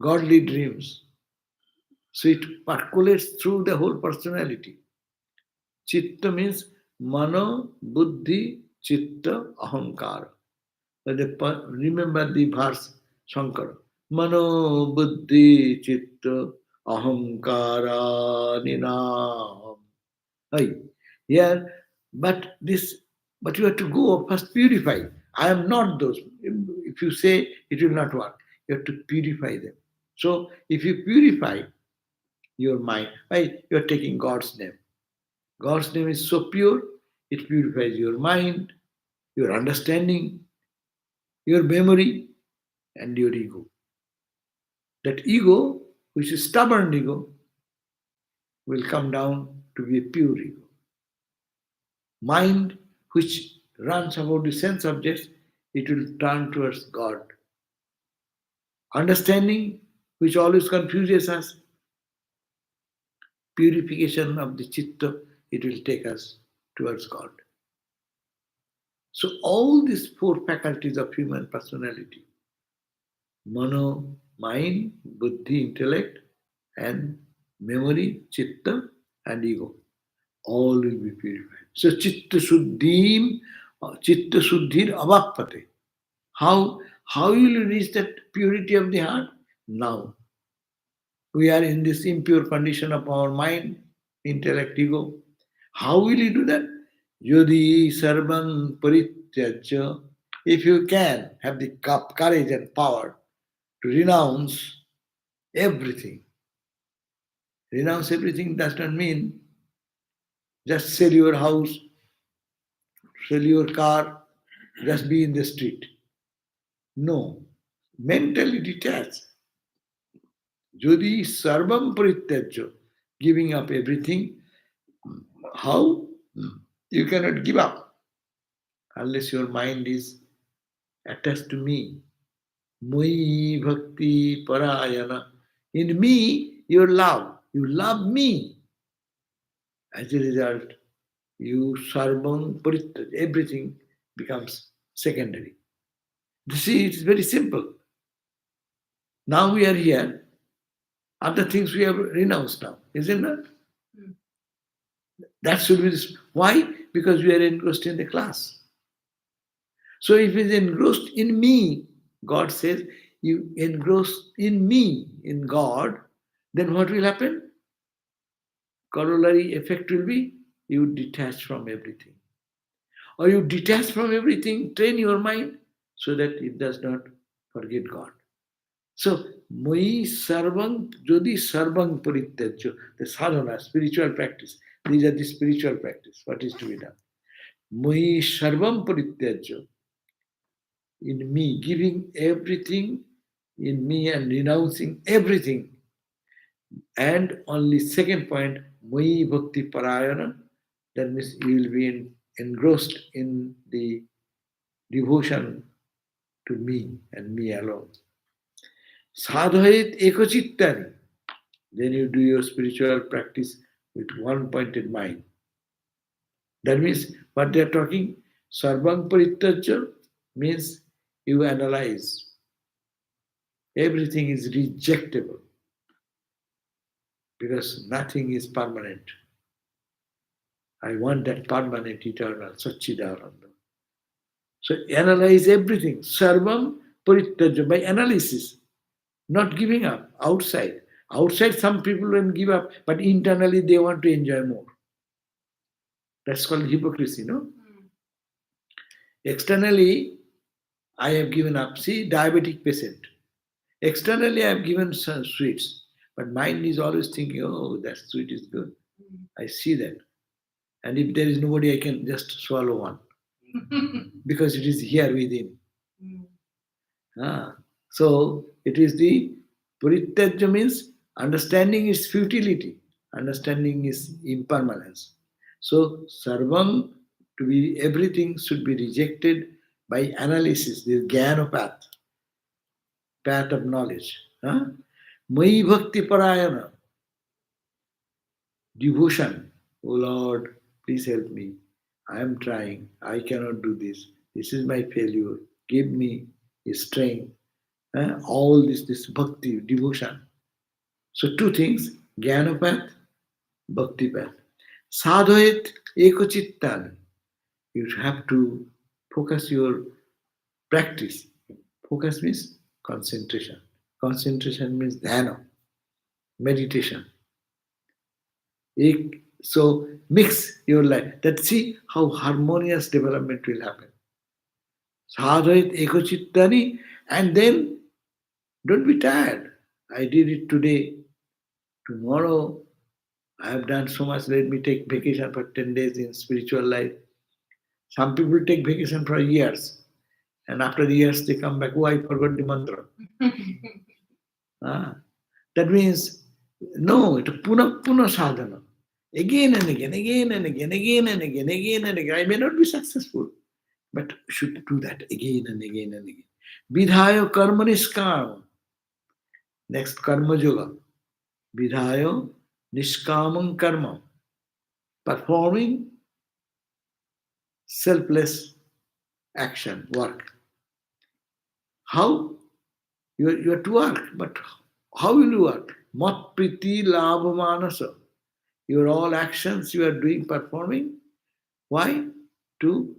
Speaker 1: godly dreams. So it percolates through the whole personality. Chitta means mano, buddhi, chitta, ahankara. Remember the verse Shankara. Mano, buddhi, chitta, ahankara, ninam. Hey, here, but this, but you have to go first purify. I am not those. If you say it will not work, you have to purify them. So if you purify your mind, why you are taking God's name. God's name is so pure, it purifies your mind, your understanding, your memory, and your ego. That ego, which is stubborn ego, will come down to be a pure ego. Mind, which runs about the sense objects, it will turn towards God. Understanding, which always confuses us, purification of the chitta, it will take us towards God. So all these four faculties of human personality, mano, mind, buddhi, intellect, and memory, chitta, and ego, all will be purified. So chitta shuddhir avapate. How will you reach that purity of the heart? Now, we are in this impure condition of our mind, intellect, ego. How will you do that? Yodi sarvam parityajya. If you can have the courage and power to renounce everything. Renounce everything does not mean just sell your house, sell your car, just be in the street. No. Mentally detached. Jodi sarvam parityajya. Giving up everything. How? You cannot give up unless your mind is attached to me. Moi bhakti parayana. In me, your love. You love me. As a result, you sarvam parityajya. Everything becomes secondary. You see, it's very simple. Now we are here. Other things we have renounced now, isn't it? That should be this. Why? Because we are engrossed in the class. So if it is engrossed in me, God says, you engross in me, in God, then what will happen? Corollary effect will be you detach from everything. Or you detach from everything, train your mind so that it does not forget God. So, moi sarvang, jodi sarvang parityajya, the sadhana, spiritual practice. These are the spiritual practice. What is to be done? Moi sarvam parityajya, in me, giving everything in me and renouncing everything. And only second point, moi bhakti parayana, that means you will be engrossed in the devotion to me and me alone. Sadhayet ekochittani. Then you do your spiritual practice with one pointed mind. That means what they are talking, sarvang parityajya means you analyze. Everything is rejectable because nothing is permanent. I want that permanent, eternal, Satchidananda. So analyze everything. Sarvam parityajya, by analysis, not giving up outside. Outside, some people don't give up, but internally they want to enjoy more. That's called hypocrisy, no? Externally, I have given up. See, diabetic patient. Externally, I have given some sweets, but mind is always thinking, oh, that sweet is good. I see that. And if there is nobody, I can just swallow one because it is here within. Ah. So it is the Purityajya means understanding its futility, understanding its impermanence. So Sarvam, to be everything should be rejected by analysis, the Jnana path of knowledge. Huh? Mai Bhakti Parayana, devotion. Oh Lord, please help me. I am trying. I cannot do this. This is my failure. Give me strength. All this bhakti, devotion. So two things, jnana path, bhakti path. Sadhoet ekochittan. You have to focus your practice. Focus means concentration. Concentration means dhyana, meditation. So mix your life. That see how harmonious development will happen. Sadhoet ekochittani, and then don't be tired. I did it today. Tomorrow I have done so much, let me take vacation for 10 days in spiritual life. Some people take vacation for years, and after years they come back, oh, I forgot the mantra. Ah, that means, no, it's puna sadhana. Again and again, again and again, again and again, again and again. I may not be successful, but should do that again and again and again. Vidhayo karma niskam. Next, karma yoga. Vidhayo niskamam karma. Performing selfless action, work. How? You are to work, but how will you work? Mat priti labha manasa. Your all actions you are doing, performing. Why? To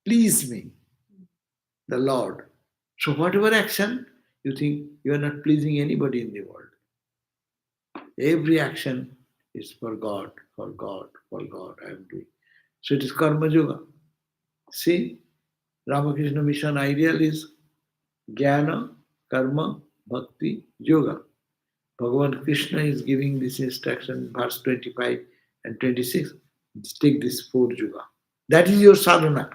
Speaker 1: please me, the Lord. So whatever action you think you are not pleasing anybody in the world. Every action is for God, for God, for God I am doing. So it is karma yoga. See, Ramakrishna mission ideal is Jnana, Karma, Bhakti, Yoga. Bhagavan Krishna is giving this instruction, verse 25 and 26. Take this four yoga. That is your sadhana.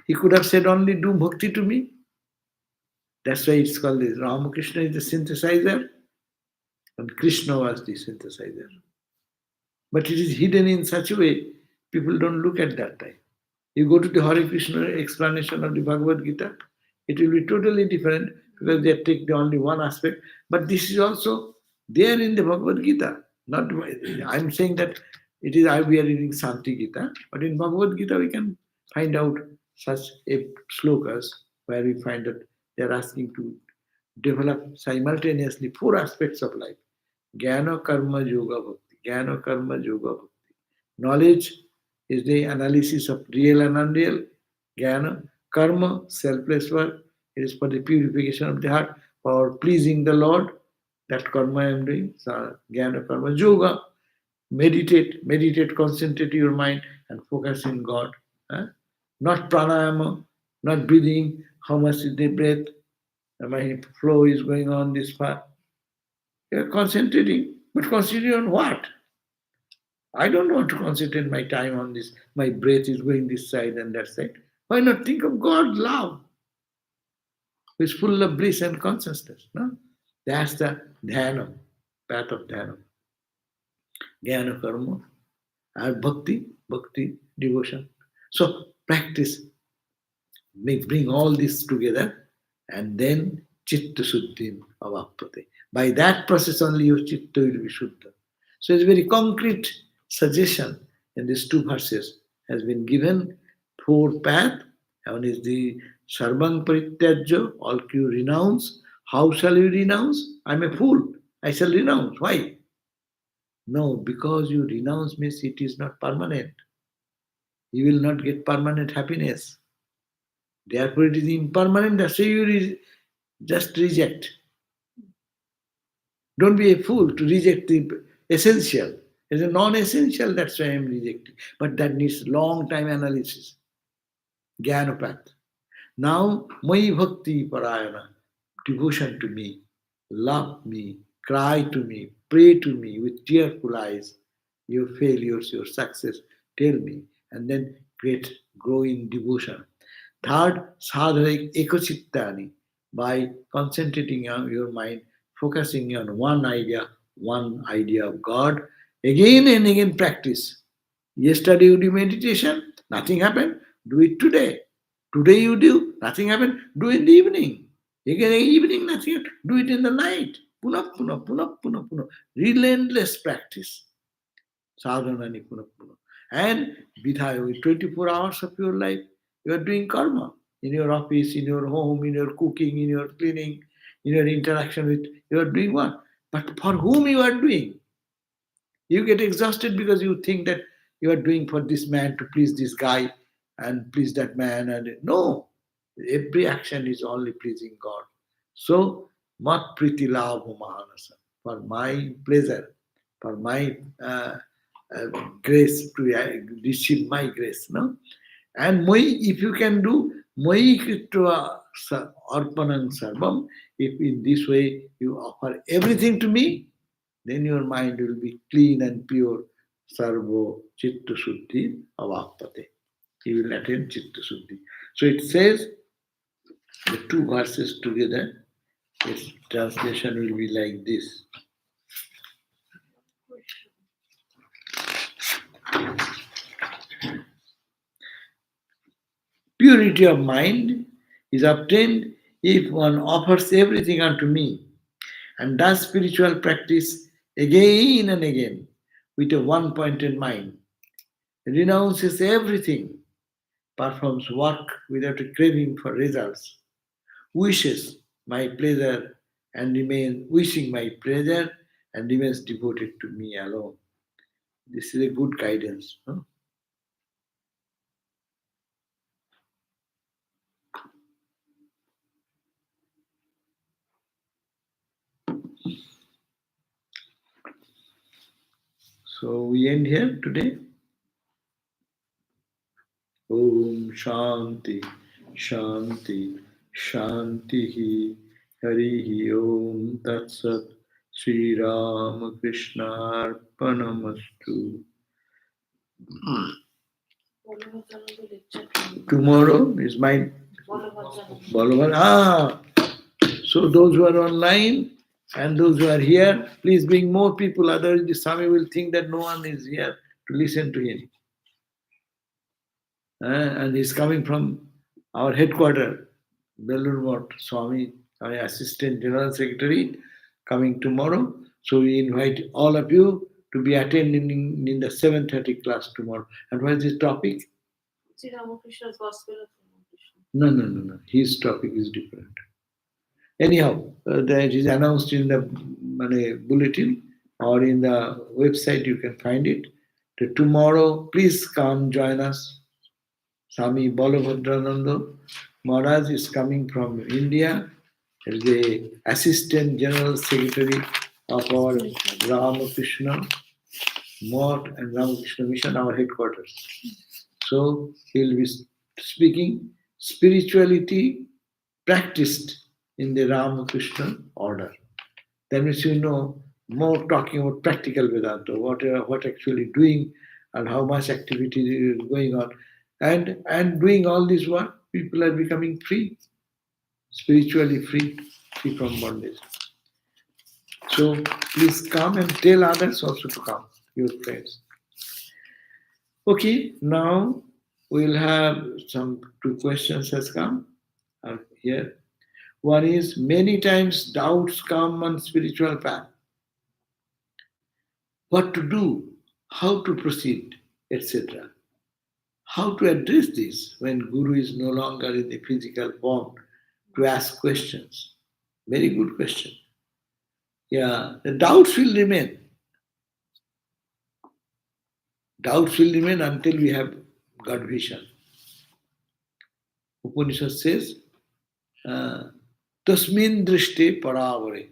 Speaker 1: He could have said only do bhakti to me. That's why it's called this. Ramakrishna is the synthesizer and Krishna was the synthesizer. But it is hidden in such a way, people don't look at that time. You go to the Hare Krishna explanation of the Bhagavad Gita, it will be totally different because they take the only one aspect. But this is also there in the Bhagavad Gita. Not I'm saying that it is we are reading Shanti Gita, but in Bhagavad Gita we can find out such a slokas where we find that they are asking to develop simultaneously four aspects of life. Jnana Karma Yoga Bhakti. Jnana Karma Yoga Bhakti. Knowledge is the analysis of real and unreal. Jnana, karma, selfless work. It is for the purification of the heart, for pleasing the Lord. That karma I am doing. So, jnana, karma, yoga. Meditate, concentrate your mind and focus in God. Huh? Not pranayama, not breathing, how much is the breath, my flow is going on this far. You are concentrating, but concentrating on what? I don't want to concentrate my time on this. My breath is going this side and that side. Why not think of God, love, who is full of bliss and consciousness? No? That's the dhyana, path of dhyana. Jnana karma and bhakti, devotion. So practice, bring all this together and then chitta suddhim avapate. By that process only your chitta will be shuddha. So it's a very concrete suggestion in these two verses has been given. Four path. One is the sarvang parityajya, all you renounce. How shall you renounce? I'm a fool. I shall renounce. Why? No, because you renounce means it is not permanent. You will not get permanent happiness. Therefore, it is impermanent. That's why you just reject. Don't be a fool to reject the essential. It's a non-essential, that's why I'm rejecting. But that needs long time analysis. Jnanapath. Now, Mai Bhakti Parayana, devotion to me, love me, cry to me, pray to me with tearful eyes, your failures, your success, tell me, and then grow in devotion. Third, sadhana ekochittani, by concentrating on your mind, focusing on one idea of God, again and again practice. Yesterday you do meditation, nothing happened, do it today. Today you do, nothing happened, do it in the evening. Again, evening, nothing happened, do it in the night. Puna. Relentless practice. Sadhana ni puna. And vidhaya, with 24 hours of your life, you are doing karma. In your office, in your home, in your cooking, in your cleaning, in your interaction with, you are doing what? But for whom you are doing? You get exhausted because you think that you are doing for this man to please this guy and please that man. And no, every action is only pleasing God. So, mat priti labho mahanasa, for my pleasure, for my uh, grace to receive my grace. No? And moi, if you can do moi kritva arpanang sarvam, if in this way you offer everything to me, then your mind will be clean and pure. Sarvo chitta suddhi avapate. You will attain chitta suddhi. So it says the two verses together, its translation will be like this. Purity of mind is obtained if one offers everything unto me and does spiritual practice again and again with a one pointed mind, renounces everything, performs work without a craving for results, wishes my pleasure and remains wishing my pleasure and remains devoted to me alone. This is a good guidance. No? So we end here today. Om Shanti, Shanti, Shanti. Hari Om Tat Sat. Sri Ram Krishna Arpanamastu. Tomorrow is my Balavan. So those who are online and those who are here, please bring more people. Otherwise, the Swami will think that no one is here to listen to him. And he's coming from our headquarters, Belur Mott, Swami, our Assistant General Secretary, coming tomorrow. So we invite all of you to be attending in the 7:30 class tomorrow. And what is the topic?
Speaker 3: Sri Ramakrishna's Gospel of Ramakrishna.
Speaker 1: No. His topic is different. Anyhow, that is announced in the bulletin or in the website, you can find it. Tomorrow, please come join us. Swami Balabhadrananda Maharaj is coming from India. He is the Assistant General Secretary of our Ramakrishna Mott and Ramakrishna Mission, our headquarters. So he will be speaking spirituality practiced in the Ramakrishna order. That means more talking about practical Vedanta, what actually doing and how much activity is going on. And doing all this work, people are becoming free, spiritually free, free from bondage. So please come and tell others also to come, your friends. Okay, now we'll have some two questions has come here. One is many times doubts come on spiritual path. What to do, how to proceed, etc. How to address this when Guru is no longer in the physical form to ask questions? Very good question. Yeah, the doubts will remain. Doubts will remain until we have got vision. Upanishad says, Tasmin drishte paravare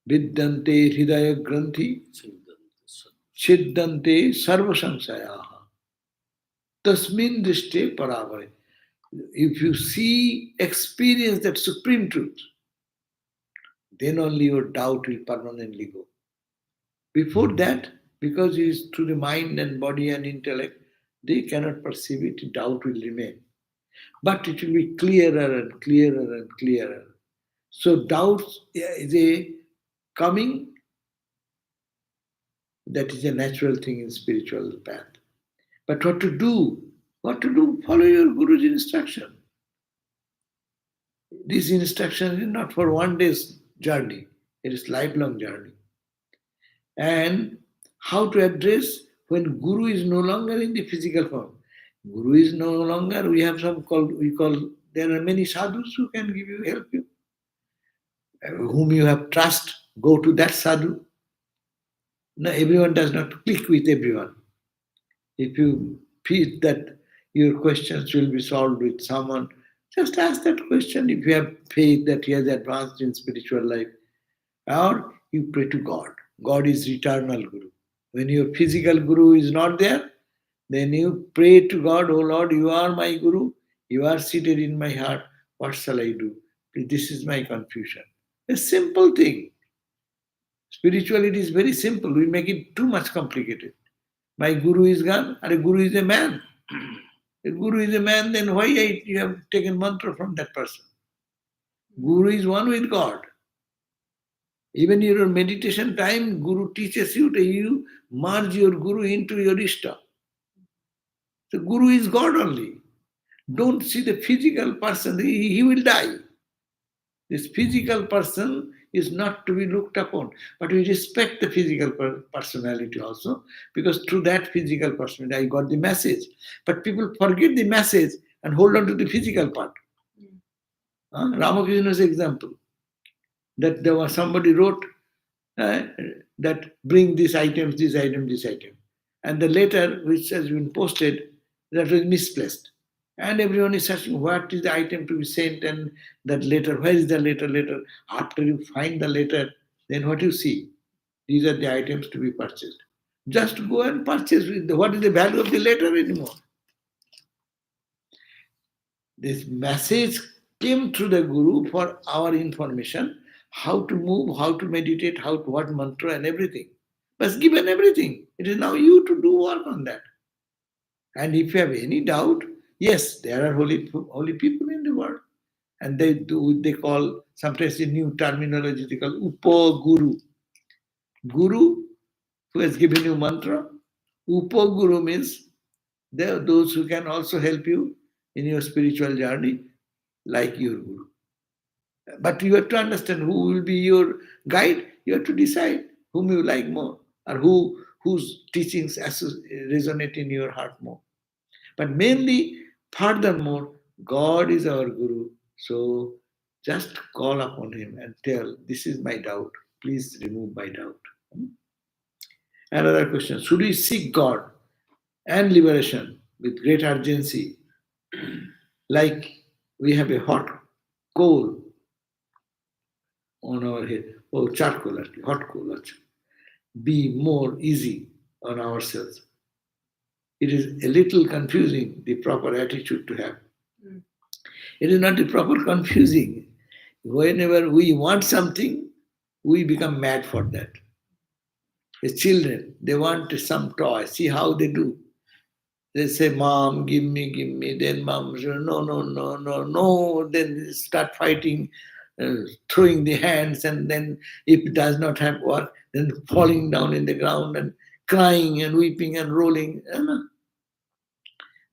Speaker 1: vidyante hridaya granthi छिद्दन्ते sarva samsayaha. Tasmin drishte paravare. If you see, experience that supreme truth, then only your doubt will permanently go. Before that, because it is through the mind and body and intellect, they cannot perceive it, doubt will remain. But it will be clearer and clearer and clearer. So doubts is a coming, that is a natural thing in spiritual path. But what to do? What to do? Follow your Guru's instruction. This instruction is not for one day's journey, it is lifelong journey. And how to address when Guru is no longer in the physical form. Guru is no longer, we call, there are many sadhus who can give you, help you. Whom you have trust, go to that sadhu. No, everyone does not click with everyone. If you feel that your questions will be solved with someone, just ask that question if you have faith that he has advanced in spiritual life. Or you pray to God. God is eternal Guru. When your physical Guru is not there, then you pray to God, oh Lord, you are my Guru, you are seated in my heart, what shall I do? This is my confusion. A simple thing. Spirituality is very simple. We make it too much complicated. My Guru is gone, and a Guru is a man. If Guru is a man, then why you have taken mantra from that person? Guru is one with God. Even in your meditation time, Guru teaches you that you merge your Guru into your Ishta. The Guru is God only. Don't see the physical person, he will die. This physical person is not to be looked upon, but we respect the physical personality also, because through that physical personality I got the message. But people forget the message and hold on to the physical part. Ramakrishna's example, that there was somebody wrote that bring these items, this item, this item. And the letter which has been posted, that was misplaced. And everyone is searching what is the item to be sent and that letter, where is the letter? After you find the letter, then what you see? These are the items to be purchased. Just go and purchase. What is the value of the letter anymore? This message came through the Guru for our information, how to move, how to meditate, what mantra and everything. But given everything, it is now you to do work on that. And if you have any doubt, yes, there are holy people in the world. And they call, sometimes a new terminology, they call Upa Guru. Guru, who has given you mantra. Upa Guru means there are those who can also help you in your spiritual journey, like your Guru. But you have to understand who will be your guide. You have to decide whom you like more, or whose teachings resonate in your heart more. But mainly, furthermore, God is our Guru. So just call upon Him and tell, this is my doubt. Please remove my doubt. Another question, should we seek God and liberation with great urgency, Like we have a hot coal on our head, or charcoal, actually, hot coal, actually. Be more easy on ourselves. It is a little confusing, the proper attitude to have.
Speaker 3: Mm.
Speaker 1: It is not the proper confusing. Whenever we want something, we become mad for that. The children, they want some toy. See how they do. They say, Mom, give me, give me. Then mom says, no, no, no, no, no. Then they start fighting, throwing the hands, and then if it does not have work, then falling down in the ground and crying and weeping and rolling.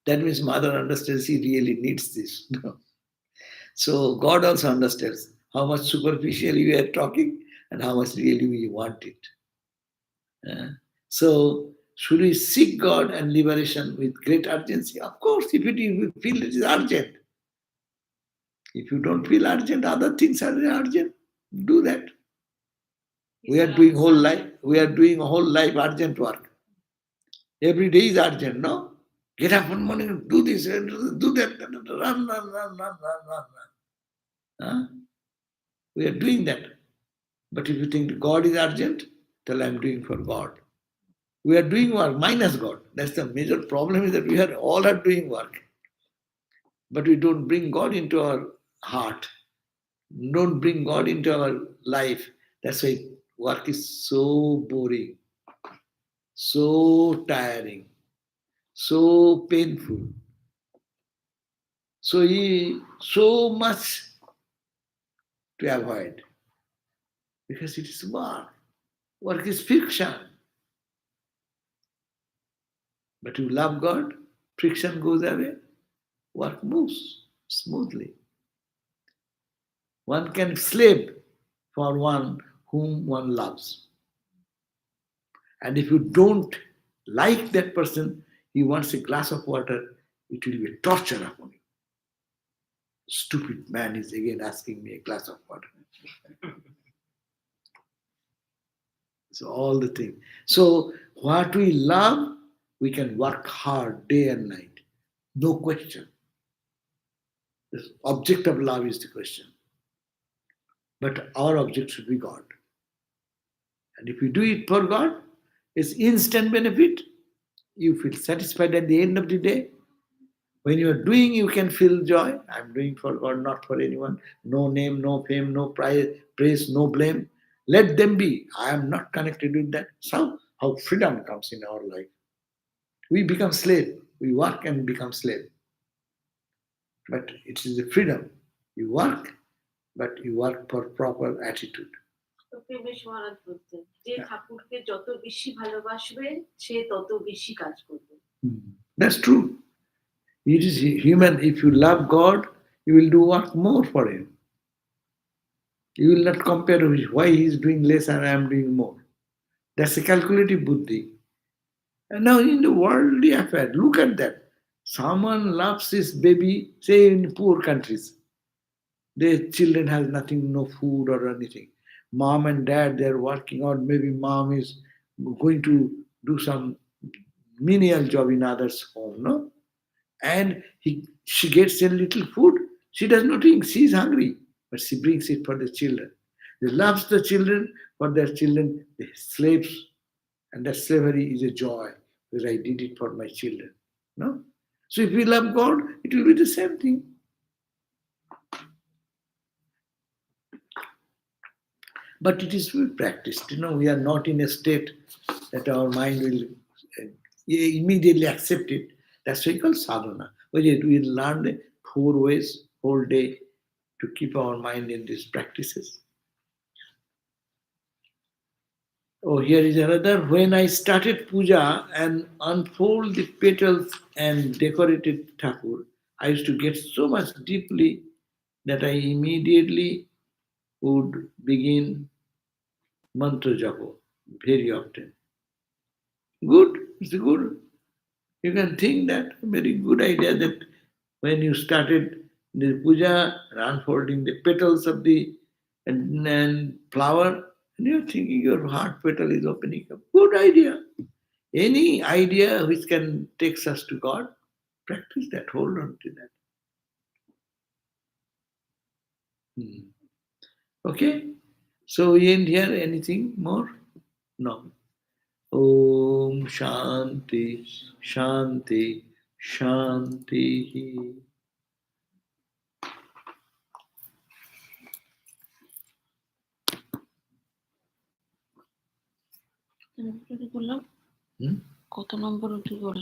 Speaker 1: That means mother understands he really needs this. So God also understands how much superficially we are talking and how much really we want it. Uh, so, should we seek God and liberation with great urgency? Of course, if you feel it is urgent. If you don't feel urgent, other things are urgent. Do that. We are doing whole life. We are doing a whole life urgent work. Every day is urgent, no? Get up one morning, do this, do that, run, run, run, run, run, run, run. Huh? We are doing that. But if you think God is urgent, tell I'm doing for God. We are doing work minus God. That's the major problem is that we are all are doing work. But we don't bring God into our heart. Don't bring God into our life. That's why work is so boring, so tiring, so painful. So much to avoid. Because it is work. Work is friction. But you love God, friction goes away, work moves smoothly. One can slave for one whom one loves. And if you don't like that person, he wants a glass of water, it will be a torture upon you. Stupid man is again asking me a glass of water. So all the thing. So what we love, we can work hard day and night. No question. The object of love is the question. But our object should be God. And if you do it for God, it's instant benefit. You feel satisfied at the end of the day. When you are doing, you can feel joy. I'm doing for God, not for anyone. No name, no fame, no praise, no blame. Let them be. I am not connected with that. So how freedom comes in our life. We become slave. We work and become slave. But it is a freedom. You work, but you work for proper attitude.
Speaker 3: তো প্রেমেশ মহারাজ বলতেন যে ঠাকুরকে যত বেশি ভালোবাসবে সে তত বেশি কাজ করবে।
Speaker 1: That's true. It is human. If you love God, you will do work more for Him. You will not compare why He is doing less and I am doing more. That's a calculative buddhi. And now in the worldly affair, look at that. Someone loves his baby, say in poor countries. Their children has nothing, no food or anything. Mom and dad, they're working out. Maybe mom is going to do some menial job in others' home, no? And she gets a little food. She does not think she is hungry, but she brings it for the children. They loves the children, for their children, they slaves, and that slavery is a joy because I did it for my children. No? So if we love God, it will be the same thing. But it is to be practiced. We are not in a state that our mind will immediately accept it. That's why we call sadhana. We learn the 4 ways whole day to keep our mind in these practices. Oh, here is another. When I started puja and unfold the petals and decorated Thakur, I used to get so much deeply that I immediately would begin mantra japa very often. Good, it's good. You can think that very good idea that when you started the puja and unfolding the petals of the and flower, and you're thinking your heart petal is opening up. Good idea. Any idea which can take us to God, Practice that, hold on to that. Okay? So we end here. Anything more? No. Om Shanti, Shanti, Shanti.
Speaker 3: কত নম্বর উঠে গেল?